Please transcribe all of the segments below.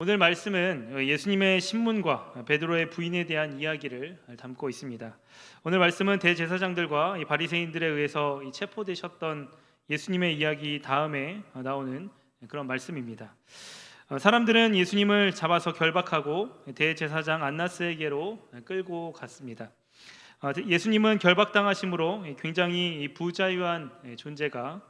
오늘 말씀은 예수님의 신문과 베드로의 부인에 대한 이야기를 담고 있습니다. 오늘 말씀은 대제사장들과 이 바리새인들에 의해서 체포되셨던 예수님의 이야기 다음에 나오는 그런 말씀입니다. 사람들은 예수님을 잡아서 결박하고 대제사장 안나스에게로 끌고 갔습니다. 예수님은 결박당하심으로 굉장히 부자유한 존재가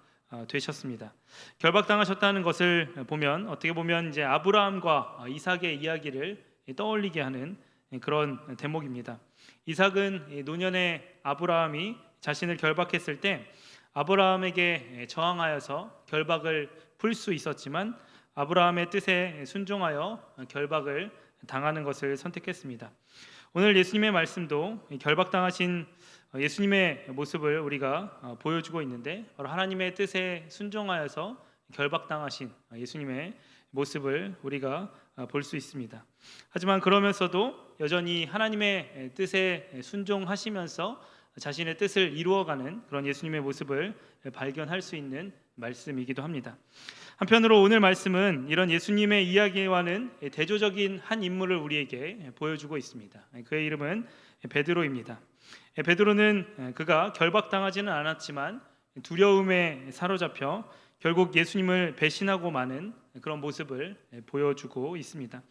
되셨습니다. 결박당하셨다는 것을 보면 어떻게 보면 이제 아브라함과 이삭의 이야기를 떠올리게 하는 그런 대목입니다. 이삭은 노년의 아브라함이 자신을 결박했을 때 아브라함에게 저항하여서 결박을 풀 수 있었지만 아브라함의 뜻에 순종하여 결박을 당하는 것을 선택했습니다. 오늘 예수님의 말씀도 결박당하신 예수님의 모습을 우리가 보여주고 있는데 바로 하나님의 뜻에 순종하여서 결박당하신 예수님의 모습을 우리가 볼 수 있습니다. 하지만 그러면서도 여전히 하나님의 뜻에 순종하시면서 자신의 뜻을 이루어가는 그런 예수님의 모습을 발견할 수 있는 말씀이기도 합니다. 한편으로 오늘 말씀은 이런 예수님의 이야기와는 대조적인 한 인물을 우리에게 보여주고 있습니다. 그의 이름은 베드로입니다. 베드로는 그가 결박당하지는 않았지만 두려움에 사로잡혀 결국 예수님을 배신하고 마는 그런 모습을 보여주고 있습니다.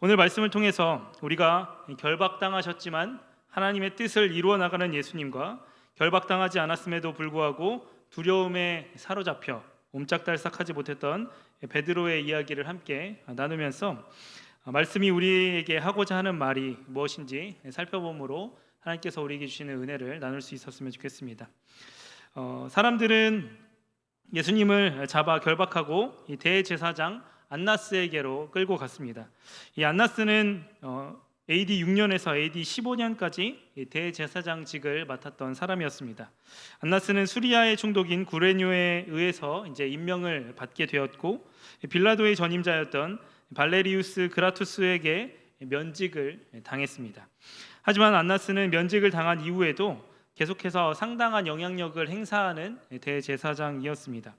오늘 말씀을 통해서 우리가 결박당하셨지만 하나님의 뜻을 이루어 나가는 예수님과 결박당하지 않았음에도 불구하고 두려움에 사로잡혀 옴짝달싹하지 못했던 베드로의 이야기를 함께 나누면서 말씀이 우리에게 하고자 하는 말이 무엇인지 살펴봄으로 하나님께서 우리에게 주시는 은혜를 나눌 수 있었으면 좋겠습니다. 사람들은 예수님을 잡아 결박하고 이 대제사장 안나스에게로 끌고 갔습니다. 이 안나스는 AD 6년에서 AD 15년까지 대제사장직을 맡았던 사람이었습니다. 안나스는 수리아의 총독인 구레뇨에 의해서 이제 임명을 받게 되었고 빌라도의 전임자였던 발레리우스 그라투스에게 면직을 당했습니다. 하지만 안나스는 면직을 당한 이후에도 계속해서 상당한 영향력을 행사하는 대제사장이었습니다.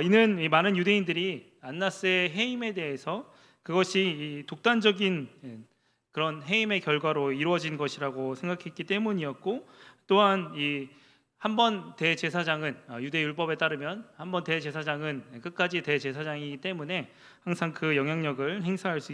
이는 많은 유대인들이 안나스의 해임에 대해서 그것이 독단적인 그런 해임의 결과로 이루어진 것이라고 생각했기 때문이었고, 또한 이 한번 대제사장은 유대 율법에 따르면 한번 대제사장은 끝까지 대제사장이기 때문에 항상 그 영향력을 행사할 수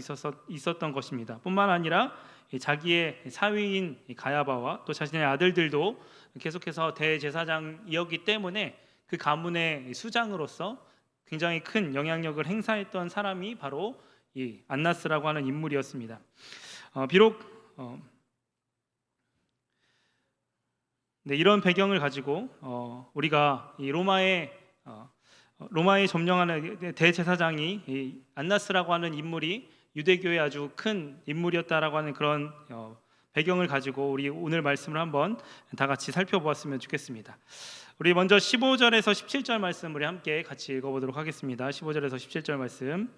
있었던 것입니다. 뿐만 아니라 자기의 사위인 가야바와 또 자신의 아들들도 계속해서 대제사장이었기 때문에 그 가문의 수장으로서 굉장히 큰 영향력을 행사했던 사람이 바로 이 안나스라고 하는 인물이었습니다. 비록 이런 배경을 가지고 우리가 이 로마에 점령하는 대제사장이 이 안나스라고 하는 인물이 유대교의 아주 큰 인물이었다라고 하는 그런 배경을 가지고 우리 오늘 말씀을 한번 다 같이 살펴보았으면 좋겠습니다. 우리 먼저 15절에서 17절 말씀 우리 함께 같이 읽어보도록 하겠습니다. 15절에서 17절 말씀.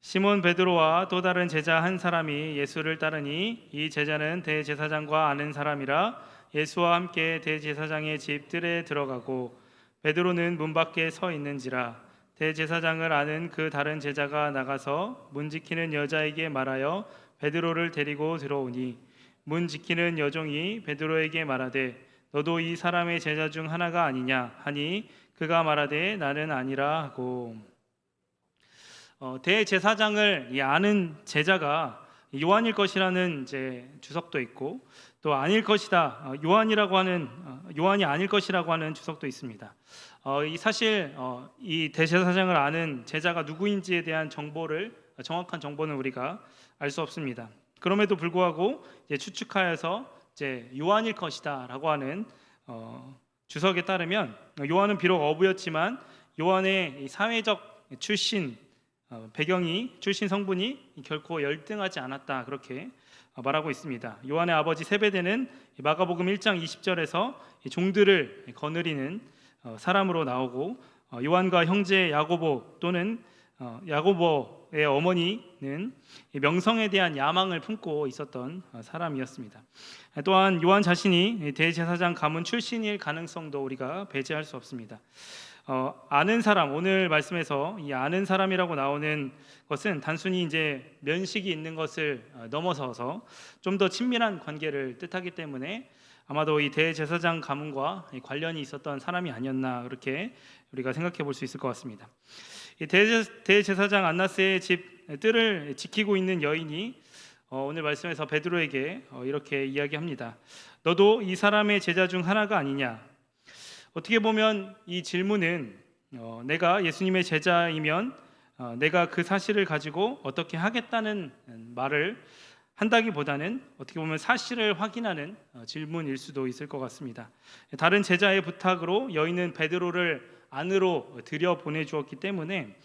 시몬 베드로와 또 다른 제자 한 사람이 예수를 따르니 이 제자는 대제사장과 아는 사람이라 예수와 함께 대제사장의 집 뜰에 들어가고 베드로는 문 밖에 서 있는지라 대제사장을 아는 그 다른 제자가 나가서 문 지키는 여자에게 말하여 베드로를 데리고 들어오니 문 지키는 여종이 베드로에게 말하되 너도 이 사람의 제자 중 하나가 아니냐 하니 그가 말하되 나는 아니라 하고. 대제사장을 아는 제자가 요한일 것이라는 이제 주석도 있고 또 아닐 것이다 요한이 아닐 것이라고 하는 주석도 있습니다. 사실 이 대제사장을 아는 제자가 누구인지에 대한 정확한 정보는 우리가 알 수 없습니다. 그럼에도 불구하고 이제 추측하여서 이제 요한일 것이다라고 하는 주석에 따르면 요한은 비록 어부였지만 요한의 사회적 출신 성분이 결코 열등하지 않았다 그렇게 말하고 있습니다. 요한의 아버지 세베대는 마가복음 1장 20절에서 종들을 거느리는 사람으로 나오고 요한과 형제 야고보 또는 야고보의 어머니는 명성에 대한 야망을 품고 있었던 사람이었습니다. 또한 요한 자신이 대제사장 가문 출신일 가능성도 우리가 배제할 수 없습니다. 아는 사람, 오늘 말씀에서 이 아는 사람이라고 나오는 것은 단순히 이제 면식이 있는 것을 넘어서서 좀 더 친밀한 관계를 뜻하기 때문에 아마도 이 대제사장 가문과 관련이 있었던 사람이 아니었나 그렇게 우리가 생각해 볼 수 있을 것 같습니다. 이 대제사장 안나스의 집 뜰을 지키고 있는 여인이 오늘 말씀에서 베드로에게 이렇게 이야기합니다. 너도 이 사람의 제자 중 하나가 아니냐? 어떻게 보면 이 질문은 내가 예수님의 제자이면 내가 그 사실을 가지고 어떻게 하겠다는 말을 한다기보다는 어떻게 보면 사실을 확인하는 질문일 수도 있을 것 같습니다. 다른 제자의 부탁으로 여인은 베드로를 안으로 들여 보내주었기 때문에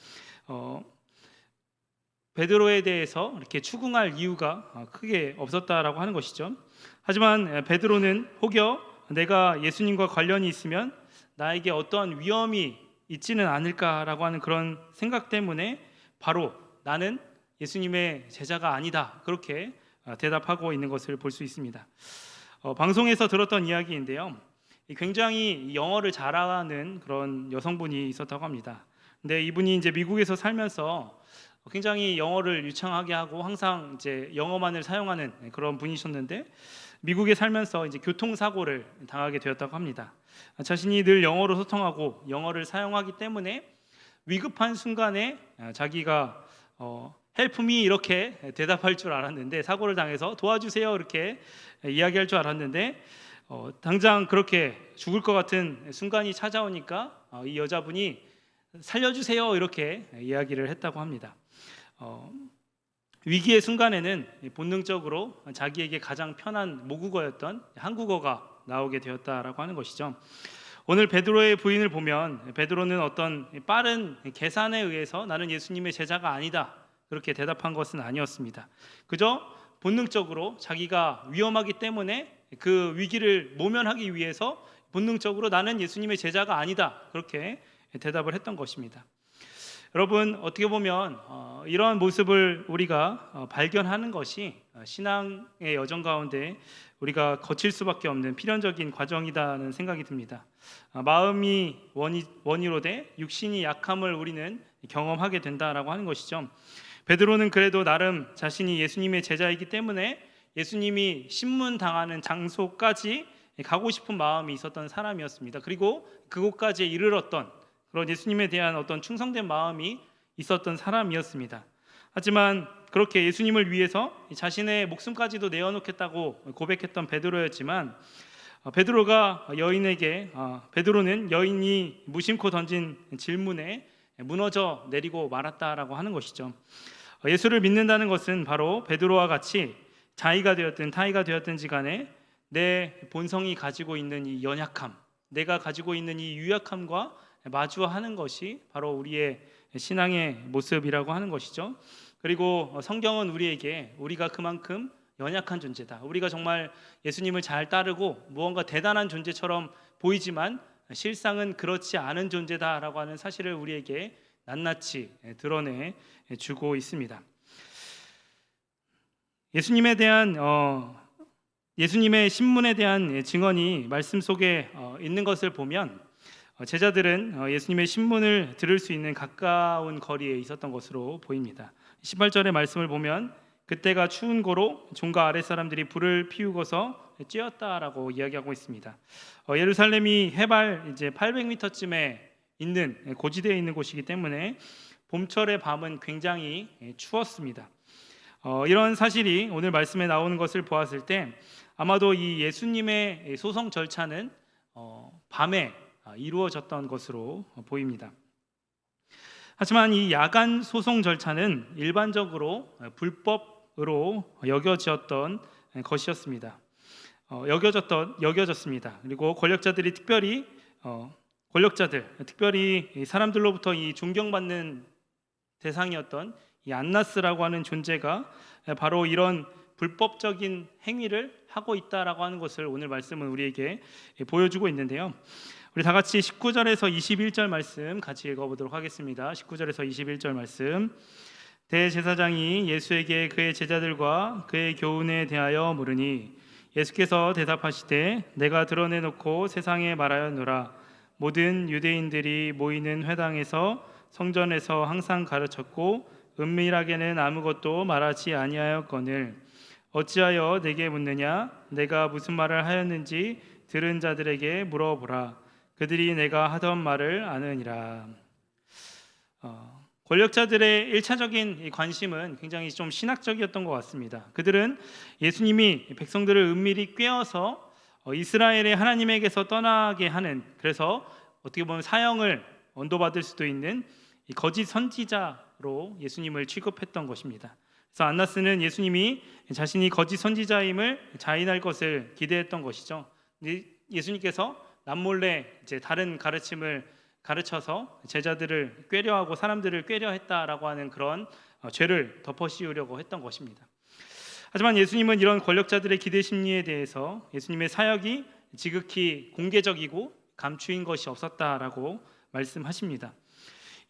베드로에 대해서 이렇게 추궁할 이유가 크게 없었다라고 하는 것이죠. 하지만 베드로는 혹여 내가 예수님과 관련이 있으면 나에게 어떠한 위험이 있지는 않을까라고 하는 그런 생각 때문에 바로 나는 예수님의 제자가 아니다 그렇게 대답하고 있는 것을 볼 수 있습니다. 방송에서 들었던 이야기인데요. 굉장히 영어를 잘하는 그런 여성분이 있었다고 합니다. 근데 이분이 이제 미국에서 살면서 굉장히 영어를 유창하게 하고 항상 이제 영어만을 사용하는 그런 분이셨는데 미국에 살면서 이제 교통사고를 당하게 되었다고 합니다. 자신이 늘 영어로 소통하고 영어를 사용하기 때문에 위급한 순간에 자기가 help me 이렇게 대답할 줄 알았는데 사고를 당해서 도와주세요 이렇게 이야기할 줄 알았는데 당장 그렇게 죽을 것 같은 순간이 찾아오니까 이 여자분이 살려주세요 이렇게 이야기를 했다고 합니다. 위기의 순간에는 본능적으로 자기에게 가장 편한 모국어였던 한국어가 나오게 되었다라고 하는 것이죠. 오늘 베드로의 부인을 보면 베드로는 어떤 빠른 계산에 의해서 나는 예수님의 제자가 아니다 그렇게 대답한 것은 아니었습니다. 그저 본능적으로 자기가 위험하기 때문에 그 위기를 모면하기 위해서 본능적으로 나는 예수님의 제자가 아니다 그렇게 대답을 했던 것입니다. 여러분 어떻게 보면 이러한 모습을 우리가 발견하는 것이 신앙의 여정 가운데 우리가 거칠 수밖에 없는 필연적인 과정이라는 생각이 듭니다. 마음이 원이로 돼 육신이 약함을 우리는 경험하게 된다라고 하는 것이죠. 베드로는 그래도 나름 자신이 예수님의 제자이기 때문에 예수님이 신문당하는 장소까지 가고 싶은 마음이 있었던 사람이었습니다. 그리고 그곳까지 이르렀던 그런 예수님에 대한 어떤 충성된 마음이 있었던 사람이었습니다. 하지만 그렇게 예수님을 위해서 자신의 목숨까지도 내어놓겠다고 고백했던 베드로였지만 베드로는 여인이 무심코 던진 질문에 무너져 내리고 말았다라고 하는 것이죠. 예수를 믿는다는 것은 바로 베드로와 같이 자의가 되었든 타의가 되었든지 간에 내 본성이 가지고 있는 이 연약함, 내가 가지고 있는 이 유약함과 마주하는 것이 바로 우리의 신앙의 모습이라고 하는 것이죠. 그리고 성경은 우리에게 우리가 그만큼 연약한 존재다. 우리가 정말 예수님을 잘 따르고 무언가 대단한 존재처럼 보이지만 실상은 그렇지 않은 존재다라고 하는 사실을 우리에게 낱낱이 드러내 주고 있습니다. 예수님의 신문에 대한 증언이 말씀 속에 있는 것을 보면 제자들은 예수님의 신문을 들을 수 있는 가까운 거리에 있었던 것으로 보입니다. 18절의 말씀을 보면 그때가 추운 고로 종과 아랫사람들이 불을 피우고서 쬐었다라고 이야기하고 있습니다. 예루살렘이 해발 이제 800m쯤에 있는 고지대에 있는 곳이기 때문에 봄철의 밤은 굉장히 추웠습니다. 이런 사실이 오늘 말씀에 나오는 것을 보았을 때 아마도 이 예수님의 소송 절차는 밤에 이루어졌던 것으로 보입니다. 하지만 이 야간 소송 절차는 일반적으로 불법으로 여겨졌던 것이었습니다. 여겨졌습니다. 그리고 권력자들이 특별히 사람들로부터 이 존경받는 대상이었던 이 안나스라고 하는 존재가 바로 이런 불법적인 행위를 하고 있다라고 하는 것을 오늘 말씀은 우리에게 보여주고 있는데요. 우리 다 같이 19절에서 21절 말씀 같이 읽어보도록 하겠습니다. 19절에서 21절 말씀. 대제사장이 예수에게 그의 제자들과 그의 교훈에 대하여 물으니 예수께서 대답하시되 내가 드러내놓고 세상에 말하였노라. 모든 유대인들이 모이는 회당에서 성전에서 항상 가르쳤고 은밀하게는 아무것도 말하지 아니하였거늘 어찌하여 내게 묻느냐? 내가 무슨 말을 하였는지 들은 자들에게 물어보라. 그들이 내가 하던 말을 아느니라. 권력자들의 1차적인 관심은 굉장히 좀 신학적이었던 것 같습니다. 그들은 예수님이 백성들을 은밀히 꿰어서 이스라엘의 하나님에게서 떠나게 하는, 그래서 어떻게 보면 사형을 언도받을 수도 있는 거짓 선지자로 예수님을 취급했던 것입니다. 그래서 안나스는 예수님이 자신이 거짓 선지자임을 자인할 것을 기대했던 것이죠. 예수님께서 남몰래 이제 다른 가르침을 가르쳐서 제자들을 꾀려하고 사람들을 꾀려했다라고 하는 그런 죄를 덮어씌우려고 했던 것입니다. 하지만 예수님은 이런 권력자들의 기대 심리에 대해서 예수님의 사역이 지극히 공개적이고 감추인 것이 없었다라고 말씀하십니다.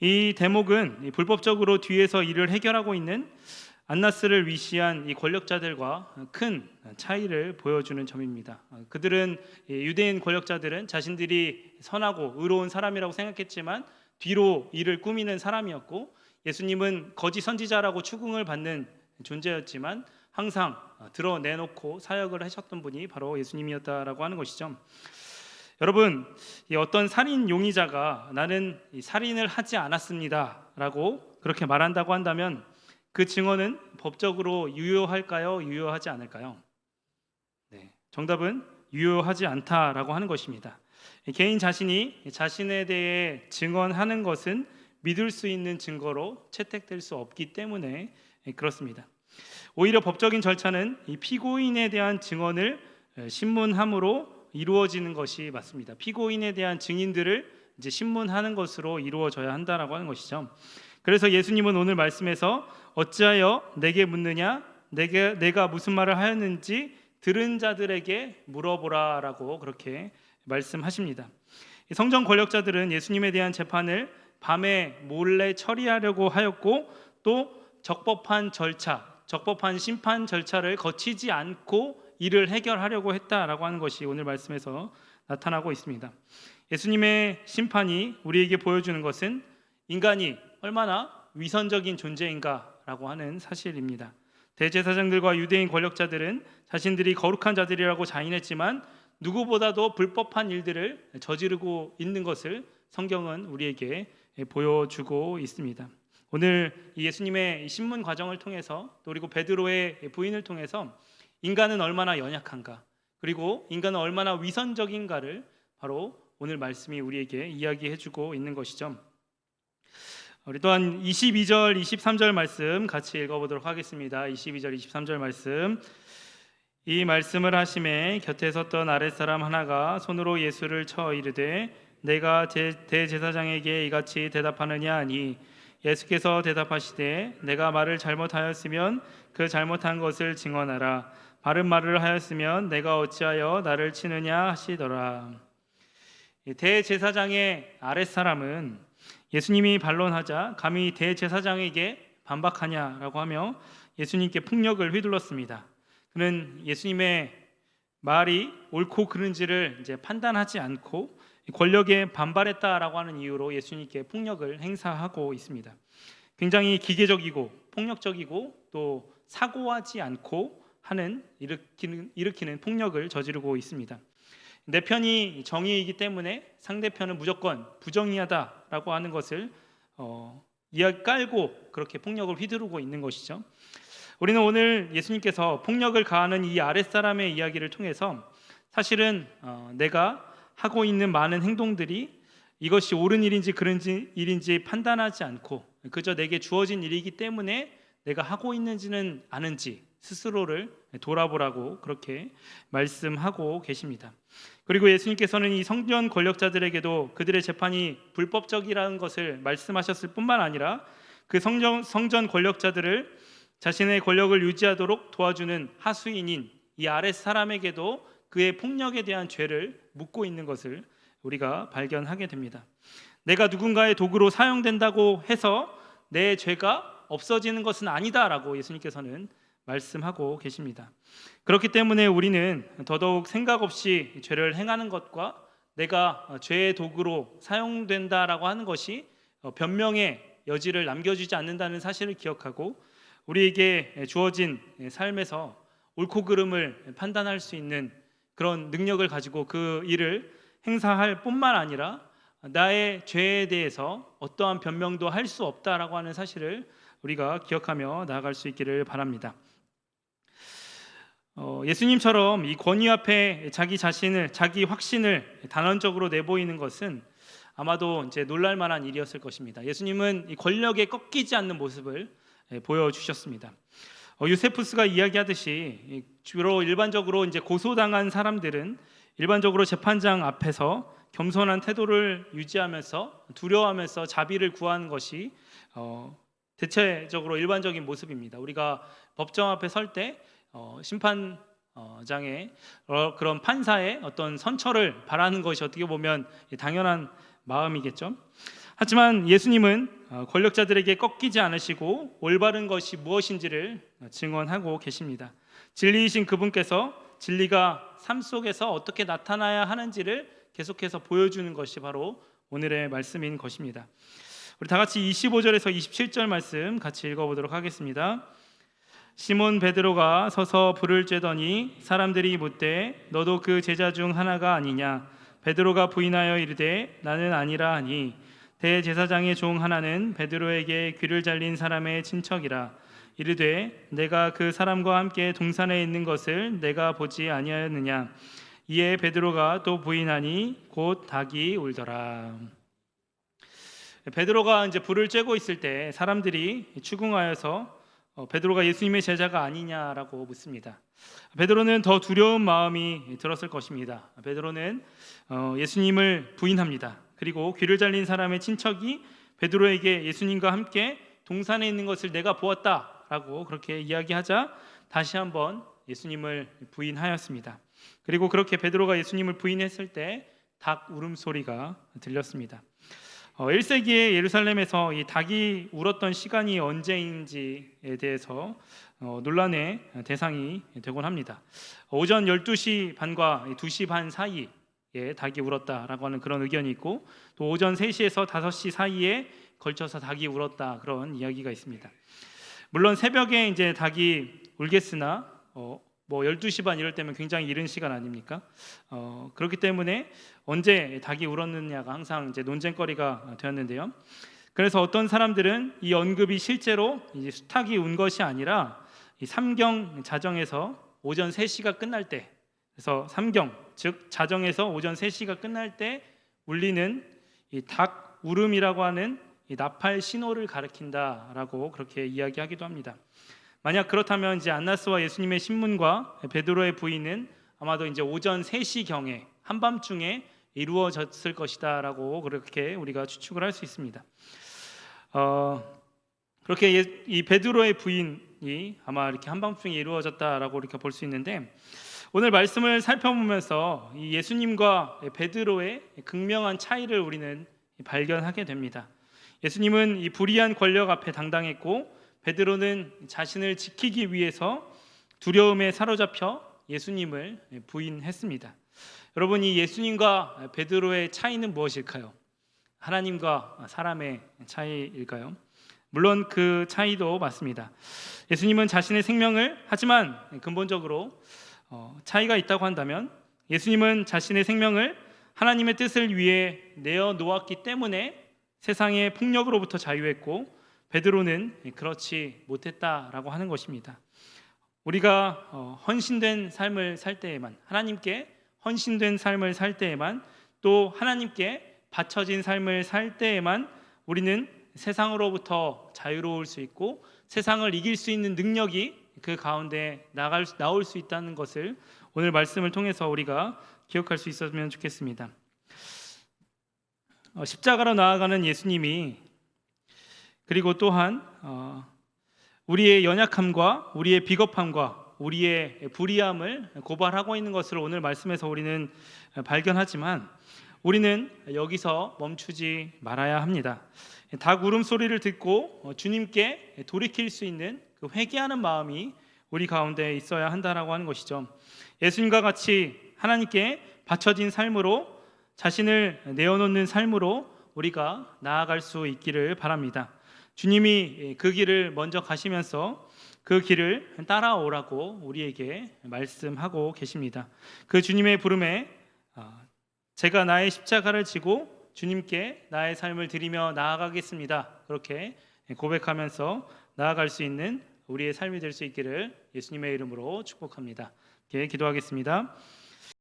이 대목은 불법적으로 뒤에서 일을 해결하고 있는 안나스를 위시한 이 권력자들과 큰 차이를 보여주는 점입니다. 그들은, 유대인 권력자들은 자신들이 선하고 의로운 사람이라고 생각했지만 뒤로 일을 꾸미는 사람이었고, 예수님은 거짓 선지자라고 추궁을 받는 존재였지만 항상 드러내놓고 사역을 하셨던 분이 바로 예수님이었다라고 하는 것이죠. 여러분, 어떤 살인 용의자가 나는 살인을 하지 않았습니다라고 그렇게 말한다고 한다면 그 증언은 법적으로 유효할까요? 유효하지 않을까요? 네, 정답은 유효하지 않다라고 하는 것입니다. 개인 자신이 자신에 대해 증언하는 것은 믿을 수 있는 증거로 채택될 수 없기 때문에 그렇습니다. 오히려 법적인 절차는 이 피고인에 대한 증언을 신문함으로 이루어지는 것이 맞습니다. 피고인에 대한 증인들을 이제 신문하는 것으로 이루어져야 한다라고 하는 것이죠. 그래서 예수님은 오늘 말씀에서 어찌하여 내게 묻느냐? 내가 무슨 말을 하였는지 들은 자들에게 물어보라라고 그렇게 말씀하십니다. 성전 권력자들은 예수님에 대한 재판을 밤에 몰래 처리하려고 하였고, 또 적법한 심판 절차를 거치지 않고 일을 해결하려고 했다라고 하는 것이 오늘 말씀에서 나타나고 있습니다. 예수님의 심판이 우리에게 보여주는 것은 인간이 얼마나 위선적인 존재인가라고 하는 사실입니다. 대제사장들과 유대인 권력자들은 자신들이 거룩한 자들이라고 자인했지만 누구보다도 불법한 일들을 저지르고 있는 것을 성경은 우리에게 보여주고 있습니다. 오늘 예수님의 신문 과정을 통해서, 또 그리고 베드로의 부인을 통해서 인간은 얼마나 연약한가, 그리고 인간은 얼마나 위선적인가를 바로 오늘 말씀이 우리에게 이야기해주고 있는 것이죠. 우리 또한 22절, 23절 말씀 같이 읽어보도록 하겠습니다. 22절, 23절 말씀. 이 말씀을 하심에 곁에 섰던 아랫사람 하나가 손으로 예수를 쳐 이르되 내가 대제사장에게 이같이 대답하느냐 하니, 예수께서 대답하시되 내가 말을 잘못하였으면 그 잘못한 것을 증언하라. 바른 말을 하였으면 내가 어찌하여 나를 치느냐 하시더라. 대제사장의 아랫사람은 예수님이 반론하자 감히 대제사장에게 반박하냐라고 하며 예수님께 폭력을 휘둘렀습니다. 그는 예수님의 말이 옳고 그른지를 이제 판단하지 않고 권력에 반발했다라고 하는 이유로 예수님께 폭력을 행사하고 있습니다. 굉장히 기계적이고 폭력적이고 또 사고하지 않고 하는 일으키는 폭력을 저지르고 있습니다. 내 편이 정의이기 때문에 상대편은 무조건 부정의하다라고 하는 것을 깔고 그렇게 폭력을 휘두르고 있는 것이죠. 우리는 오늘 예수님께서 폭력을 가하는 이 아랫사람의 이야기를 통해서 사실은 내가 하고 있는 많은 행동들이 이것이 옳은 일인지 그른 일인지 판단하지 않고 그저 내게 주어진 일이기 때문에 내가 하고 있는지는 아는지 스스로를 돌아보라고 그렇게 말씀하고 계십니다. 그리고 예수님께서는 이 성전 권력자들에게도 그들의 재판이 불법적이라는 것을 말씀하셨을 뿐만 아니라 그 성전 권력자들을 자신의 권력을 유지하도록 도와주는 하수인인 이 아랫 사람에게도 그의 폭력에 대한 죄를 묻고 있는 것을 우리가 발견하게 됩니다. 내가 누군가의 도구로 사용된다고 해서 내 죄가 없어지는 것은 아니다라고 예수님께서는 말씀하고 계십니다. 그렇기 때문에 우리는 더더욱 생각 없이 죄를 행하는 것과 내가 죄의 도구로 사용된다라고 하는 것이 변명의 여지를 남겨주지 않는다는 사실을 기억하고 우리에게 주어진 삶에서 옳고 그름을 판단할 수 있는 그런 능력을 가지고 그 일을 행사할 뿐만 아니라 나의 죄에 대해서 어떠한 변명도 할 수 없다라고 하는 사실을 우리가 기억하며 나아갈 수 있기를 바랍니다. 예수님처럼 이 권위 앞에 자기 자신을, 자기 확신을 단언적으로 내보이는 것은 아마도 이제 놀랄 만한 일이었을 것입니다. 예수님은 이 권력에 꺾이지 않는 모습을 보여주셨습니다. 요세푸스가 이야기하듯이 주로 일반적으로 이제 고소당한 사람들은 일반적으로 재판장 앞에서 겸손한 태도를 유지하면서 두려워하면서 자비를 구하는 것이 대체적으로 일반적인 모습입니다. 우리가 법정 앞에 설 때 심판장의 그런 판사의 어떤 선처를 바라는 것이 어떻게 보면 당연한 마음이겠죠. 하지만 예수님은 권력자들에게 꺾이지 않으시고 올바른 것이 무엇인지를 증언하고 계십니다. 진리이신 그분께서 진리가 삶 속에서 어떻게 나타나야 하는지를 계속해서 보여주는 것이 바로 오늘의 말씀인 것입니다. 우리 다 같이 25절에서 27절 말씀 같이 읽어보도록 하겠습니다. 시몬 베드로가 서서 불을 쬐더니 사람들이 묻되 너도 그 제자 중 하나가 아니냐? 베드로가 부인하여 이르되 나는 아니라 하니 대제사장의 종 하나는 베드로에게 귀를 잘린 사람의 친척이라 이르되 내가 그 사람과 함께 동산에 있는 것을 내가 보지 아니하였느냐? 이에 베드로가 또 부인하니 곧 닭이 울더라. 베드로가 이제 불을 쬐고 있을 때 사람들이 추궁하여서 베드로가 예수님의 제자가 아니냐라고 묻습니다. 베드로는 더 두려운 마음이 들었을 것입니다. 베드로는 예수님을 부인합니다. 그리고 귀를 잘린 사람의 친척이 베드로에게 예수님과 함께 동산에 있는 것을 내가 보았다라고 그렇게 이야기하자 다시 한번 예수님을 부인하였습니다. 그리고 그렇게 베드로가 예수님을 부인했을 때 닭 울음소리가 들렸습니다. 1세기에 예루살렘에서 이 닭이 울었던 시간이 언제인지에 대해서 논란의 대상이 되곤 합니다. 오전 12시 반과 2시 반 사이에 닭이 울었다라고 하는 그런 의견이 있고 또 오전 3시에서 5시 사이에 걸쳐서 닭이 울었다 그런 이야기가 있습니다. 물론 새벽에 이제 닭이 울겠으나 뭐 12시 반 이럴 때면 굉장히 이른 시간 아닙니까? 그렇기 때문에 언제 닭이 울었느냐가 항상 이제 논쟁거리가 되었는데요. 그래서 어떤 사람들은 이 언급이 실제로 이제 수탉이 운 것이 아니라 이 삼경 자정에서 오전 3시가 끝날 때, 그래서 삼경 즉 자정에서 오전 3시가 끝날 때 울리는 이 닭 울음이라고 하는 이 나팔 신호를 가리킨다라고 그렇게 이야기하기도 합니다. 만약 그렇다면 이제 안나스와 예수님의 신문과 베드로의 부인은 아마도 이제 오전 3시 경에 한밤중에 이루어졌을 것이다라고 그렇게 우리가 추측을 할 수 있습니다. 그렇게 이 베드로의 부인이 아마 이렇게 한밤중에 이루어졌다라고 이렇게 볼 수 있는데 오늘 말씀을 살펴보면서 이 예수님과 베드로의 극명한 차이를 우리는 발견하게 됩니다. 예수님은 이 불의한 권력 앞에 당당했고 베드로는 자신을 지키기 위해서 두려움에 사로잡혀 예수님을 부인했습니다. 여러분, 이 예수님과 베드로의 차이는 무엇일까요? 하나님과 사람의 차이일까요? 물론 그 차이도 맞습니다. 예수님은 자신의 생명을, 하지만 근본적으로 차이가 있다고 한다면 예수님은 자신의 생명을 하나님의 뜻을 위해 내어놓았기 때문에 세상의 폭력으로부터 자유했고 베드로는 그렇지 못했다라고 하는 것입니다. 우리가 헌신된 삶을 살 때에만, 하나님께 헌신된 삶을 살 때에만, 또 하나님께 바쳐진 삶을 살 때에만 우리는 세상으로부터 자유로울 수 있고 세상을 이길 수 있는 능력이 그 가운데 나올 수 있다는 것을 오늘 말씀을 통해서 우리가 기억할 수 있었으면 좋겠습니다. 십자가로 나아가는 예수님이 그리고 또한 우리의 연약함과 우리의 비겁함과 우리의 불의함을 고발하고 있는 것을 오늘 말씀에서 우리는 발견하지만 우리는 여기서 멈추지 말아야 합니다. 닭 울음소리를 듣고 주님께 돌이킬 수 있는 그 회개하는 마음이 우리 가운데 있어야 한다라고 하는 것이죠. 예수님과 같이 하나님께 바쳐진 삶으로 자신을 내어놓는 삶으로 우리가 나아갈 수 있기를 바랍니다. 주님이 그 길을 먼저 가시면서 그 길을 따라오라고 우리에게 말씀하고 계십니다. 그 주님의 부름에 제가 나의 십자가를 지고 주님께 나의 삶을 드리며 나아가겠습니다. 그렇게 고백하면서 나아갈 수 있는 우리의 삶이 될 수 있기를 예수님의 이름으로 축복합니다. 기도하겠습니다.